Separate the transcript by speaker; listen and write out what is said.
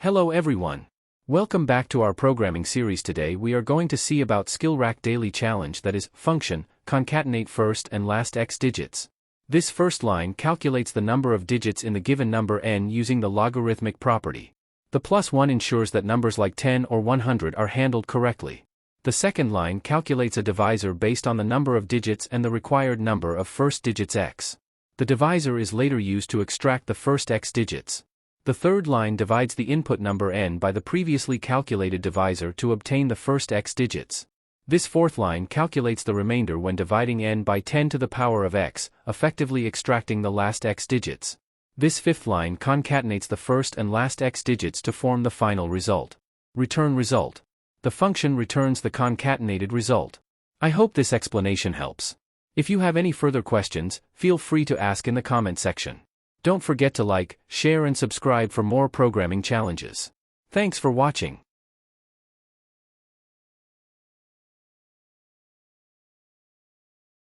Speaker 1: Hello everyone. Welcome back to our programming series. Today we are going to see about SkillRack Daily challenge, that is, function, concatenate first and last x digits. This first line calculates the number of digits in the given number n using the logarithmic property. The +1 ensures that numbers like 10 or 100 are handled correctly. The second line calculates a divisor based on the number of digits and the required number of first digits x. The divisor is later used to extract the first x digits. The third line divides the input number n by the previously calculated divisor to obtain the first x digits. This fourth line calculates the remainder when dividing n by 10 to the power of x, effectively extracting the last x digits. This fifth line concatenates the first and last x digits to form the final result. Return result. The function returns the concatenated result. I hope this explanation helps. If you have any further questions, feel free to ask in the comment section. Don't forget to like, share and subscribe for more programming challenges. Thanks for watching.